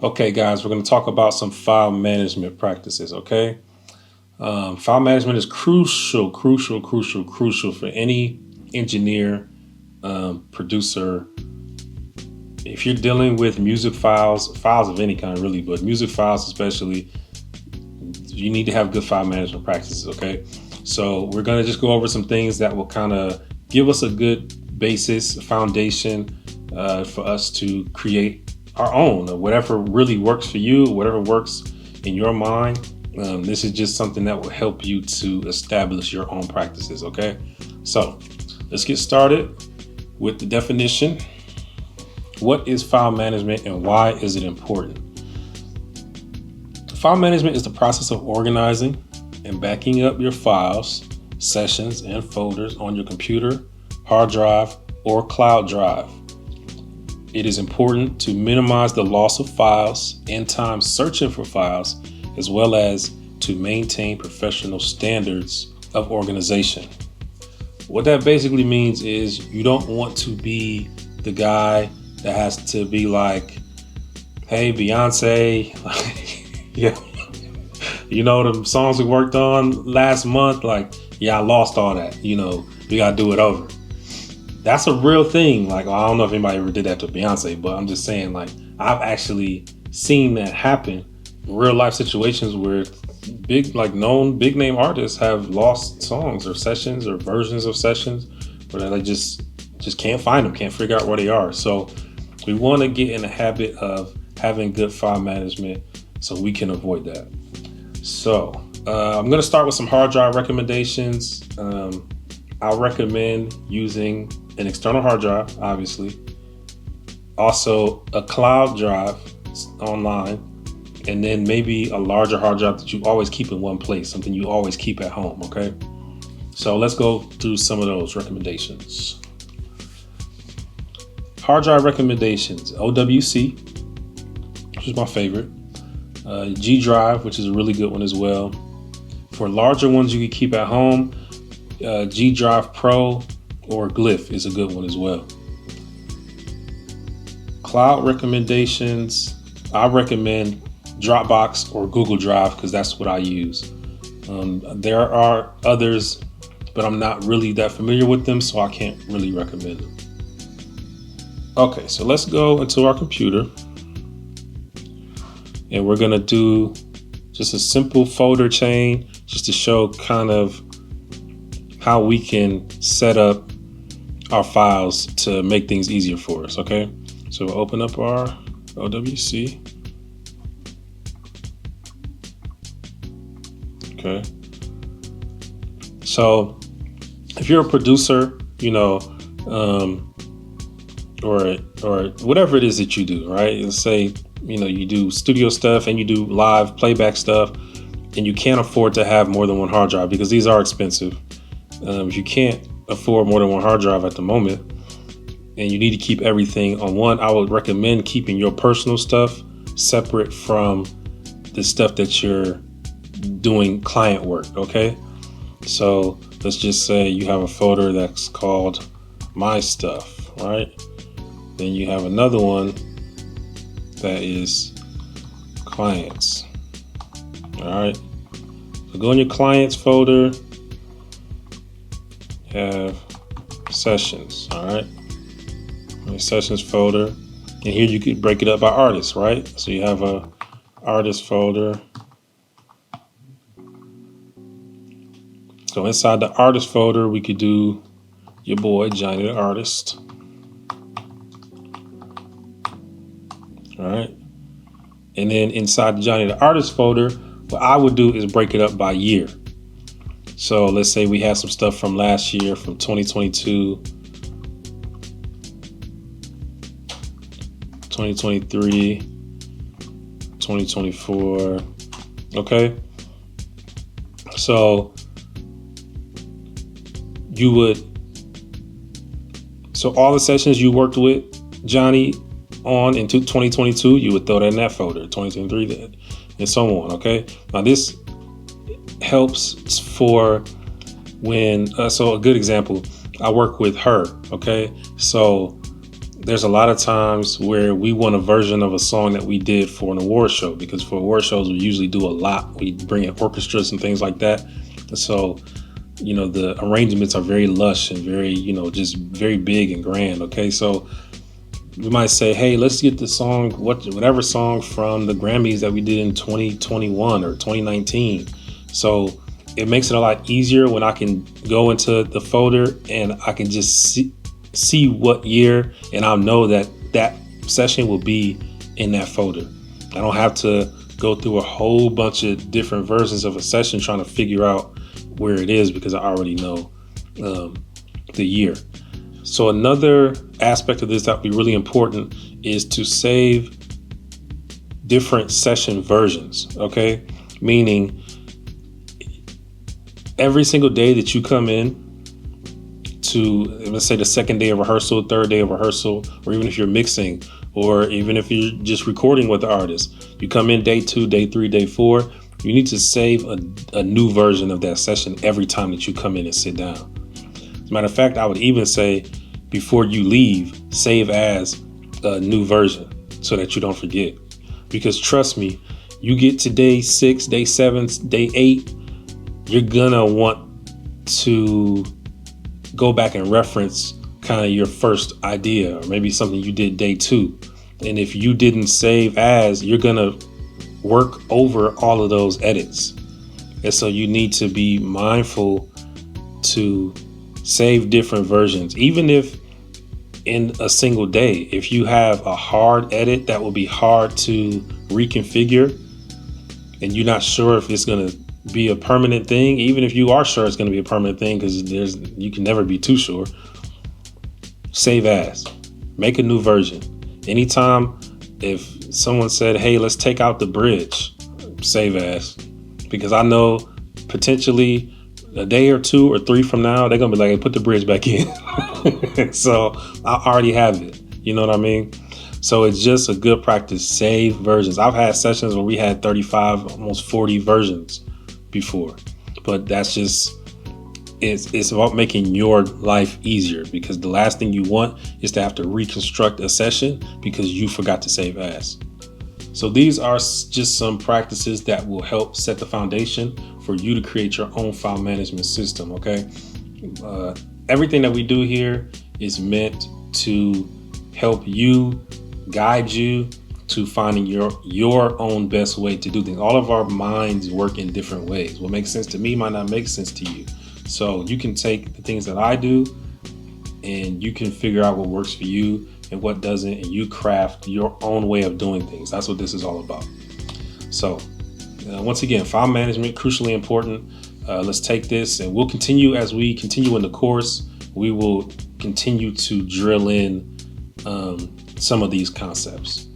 Okay, guys, we're going to talk about some file management practices, okay? File management is crucial for any engineer, producer. If you're dealing with music files of any kind, really, but music files especially, you need to have good file management practices, okay? So we're going to just go over some things that will kind of give us a good basis, foundation for us to create our own, or whatever really works for you, whatever works in your mind. This is just something that will help you to establish your own practices, okay? So let's get started with the definition. What is file management and why is it important? File management is the process of organizing and backing up your files, sessions, and folders on your computer, hard drive, or cloud drive. It is important to minimize the loss of files and time searching for files, as well as to maintain professional standards of organization. What that basically means is you don't want to be the guy that has to be like, hey, Beyonce, yeah, you know, the songs we worked on last month, like, yeah, I lost all that, we got to do it over. That's a real thing. Like, I don't know if anybody ever did that to Beyonce, but I'm just saying, like, I've actually seen that happen in real life situations where known big name artists have lost songs or sessions or versions of sessions where they just can't find them, can't figure out where they are. So we want to get in the habit of having good file management so we can avoid that. So I'm going to start with some hard drive recommendations. I'll recommend using an external hard drive, obviously. Also, a cloud drive online, and then maybe a larger hard drive that you always keep in one place, something you always keep at home, okay? So let's go through some of those recommendations. Hard drive recommendations: OWC, which is my favorite. G drive, which is a really good one as well. For larger ones you can keep at home, G Drive Pro or Glyph is a good one as well. Cloud recommendations, I recommend Dropbox or Google Drive because that's what I use. There are others, but I'm not really that familiar with them, so I can't really recommend them. Okay, so let's go into our computer and we're gonna do just a simple folder chain just to show kind of how we can set up our files to make things easier for us, okay? So we'll open up our OWC. Okay. So if you're a producer, or whatever it is that you do, right? Let's say, you do studio stuff and you do live playback stuff and you can't afford to have more than one hard drive because these are expensive. If you can't afford more than one hard drive at the moment and you need to keep everything on one, I would recommend keeping your personal stuff separate from the stuff that you're doing client work, okay? So let's just say you have a folder that's called My Stuff, right? Then you have another one that is Clients, all right? So go in your Clients folder, have Sessions, all right? My Sessions folder, and here you could break it up by artist, right? So you have a artist folder. So inside the artist folder, we could do your boy Johnny the Artist. All right. And then inside the Johnny the Artist folder, what I would do is break it up by year. So let's say we have some stuff from last year, from 2022, 2023, 2024. Okay. So all the sessions you worked with Johnny on in 2022, you would throw that in that folder, 2023, and so on, okay? Now this helps for when, so a good example, I work with her, okay? So there's a lot of times where we want a version of a song that we did for an award show, because for award shows, we usually do a lot. We bring in orchestras and things like that. So, the arrangements are very lush and very, just very big and grand. Okay. So we might say, hey, let's get the song, whatever song from the Grammys that we did in 2021 or 2019. So it makes it a lot easier when I can go into the folder and I can just see what year, and I'll know that session will be in that folder. I don't have to go through a whole bunch of different versions of a session trying to figure out where it is, because I already know the year. So another aspect of this that would be really important is to save different session versions, okay? Meaning every single day that you come in to, let's say, the second day of rehearsal, third day of rehearsal, or even if you're mixing, or even if you're just recording with the artist, you come in day 2, day 3, day 4, you need to save a new version of that session every time that you come in and sit down. As a matter of fact, I would even say before you leave, save as a new version so that you don't forget. Because trust me, you get to day 6, day 7, day 8, you're gonna want to go back and reference kind of your first idea, or maybe something you did day 2. And if you didn't save as, you're gonna work over all of those edits. And so you need to be mindful to save different versions. Even if in a single day, if you have a hard edit that will be hard to reconfigure and you're not sure if it's going to be a permanent thing, even if you are sure it's going to be a permanent thing, because you can never be too sure, save as, make a new version. Anytime if someone said, hey, let's take out the bridge, save as, because I know potentially a day or 2 or 3 from now, they're going to be like, hey, put the bridge back in. So I already have it. You know what I mean? So it's just a good practice. Save versions. I've had sessions where we had 35, almost 40 versions before, but that's just, it's about making your life easier, because the last thing you want is to have to reconstruct a session because you forgot to save as. So these are just some practices that will help set the foundation for you to create your own file management system. Okay. Everything that we do here is meant to help you, guide you to finding your own best way to do things. All of our minds work in different ways. What makes sense to me might not make sense to you. So you can take the things that I do and you can figure out what works for you and what doesn't, and you craft your own way of doing things. That's what this is all about. So once again, file management, crucially important. Let's take this, and we'll continue as we continue in the course. We will continue to drill in some of these concepts.